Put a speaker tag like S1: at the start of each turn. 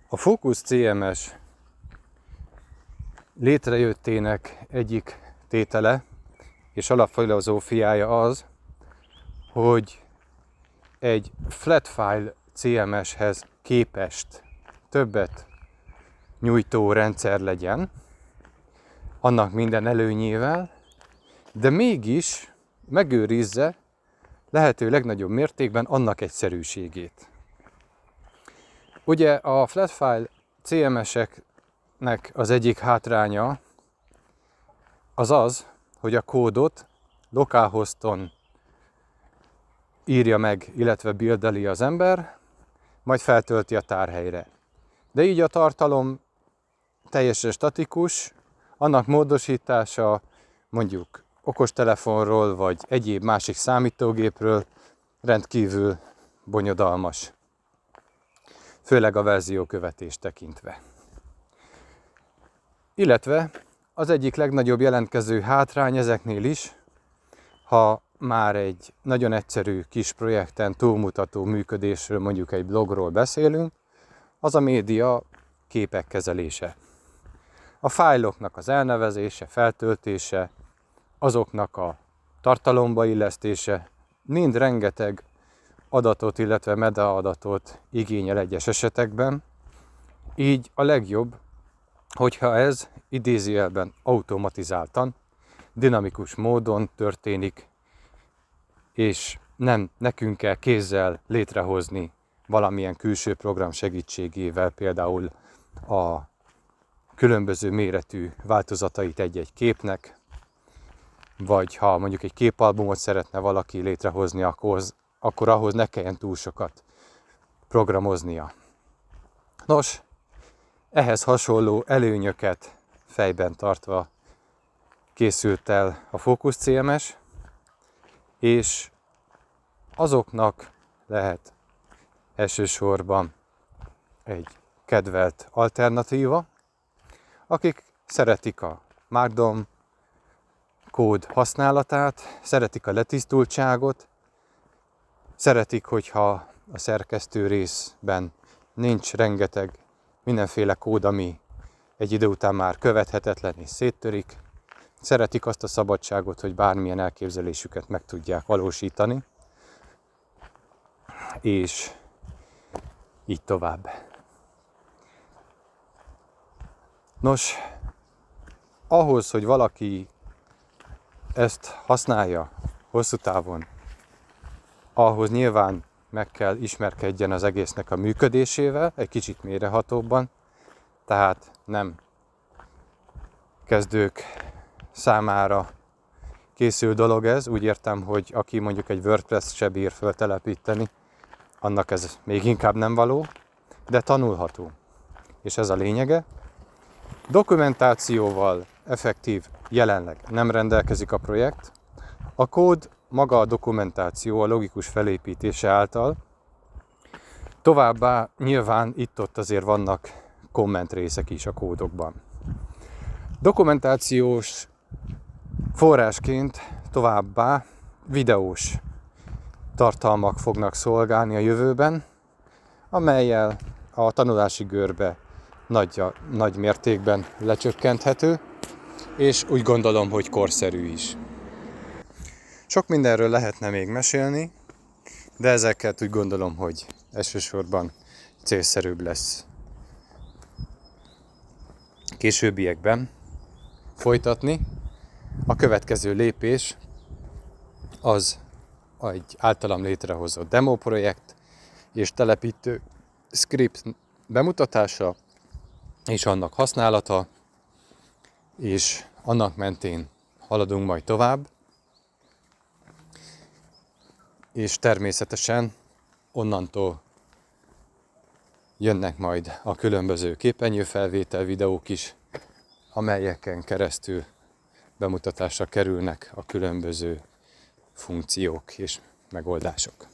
S1: A Focus CMS létrejöttének egyik tétele és alapfilozófiája az, hogy egy flat file CMS-hez képest többet nyújtó rendszer legyen, annak minden előnyével, de mégis megőrizze lehető legnagyobb mértékben annak egyszerűségét. Ugye a flat file CMS-eknek az egyik hátránya az, hogy a kódot localhoston írja meg, illetve buildeli az ember, majd feltölti a tárhelyre. De így a tartalom teljesen statikus, annak módosítása mondjuk okostelefonról vagy egyéb másik számítógépről rendkívül bonyodalmas. Főleg a verziókövetést tekintve. Illetve az egyik legnagyobb jelentkező hátrány ezeknél is, ha már egy nagyon egyszerű kis projekten túlmutató működésről, mondjuk egy blogról beszélünk, az a média képek kezelése. A fájloknak az elnevezése, feltöltése, azoknak a tartalomba illesztése, mind rengeteg adatot, illetve metaadatot igényel egyes esetekben. Így a legjobb, hogyha ez idézőjelben automatizáltan, dinamikus módon történik, és nem nekünk kell kézzel létrehozni valamilyen külső program segítségével, például a különböző méretű változatait egy-egy képnek, vagy ha mondjuk egy képalbumot szeretne valaki létrehozni, akkor ahhoz ne kelljen túl sokat programoznia. Nos, ehhez hasonló előnyöket fejben tartva készült el a Focus CMS, és azoknak lehet elsősorban egy kedvelt alternatíva, akik szeretik a Markdown kód használatát, szeretik a letisztultságot, szeretik, hogyha a szerkesztő részben nincs rengeteg mindenféle kód, ami egy idő után már követhetetlen és széttörik. Szeretik azt a szabadságot, hogy bármilyen elképzelésüket meg tudják valósítani, és így tovább. Nos, ahhoz, hogy valaki ezt használja hosszú távon, ahhoz nyilván meg kell ismerkedjen az egésznek a működésével, egy kicsit mélyrehatóbban, tehát nem kezdők számára készül dolog ez, úgy értem, hogy aki mondjuk egy WordPress-t se bír föltelepíteni, annak ez még inkább nem való, de tanulható. És ez a lényege. Dokumentációval effektív jelenleg nem rendelkezik a projekt. A kód maga a dokumentáció a logikus felépítése által. Továbbá nyilván itt-ott azért vannak kommentrészek is a kódokban. Dokumentációs forrásként továbbá videós tartalmak fognak szolgálni a jövőben, amellyel a tanulási görbe nagy mértékben lecsökkenthető, és úgy gondolom, hogy korszerű is. Sok mindenről lehetne még mesélni, de ezeket úgy gondolom, hogy elsősorban célszerűbb lesz későbbiekben folytatni. A következő lépés az egy általam létrehozott demo projekt és telepítő script bemutatása és annak használata, és annak mentén haladunk majd tovább, és természetesen onnantól jönnek majd a különböző képernyőfelvétel videók is, amelyeken keresztül bemutatásra kerülnek a különböző funkciók és megoldások.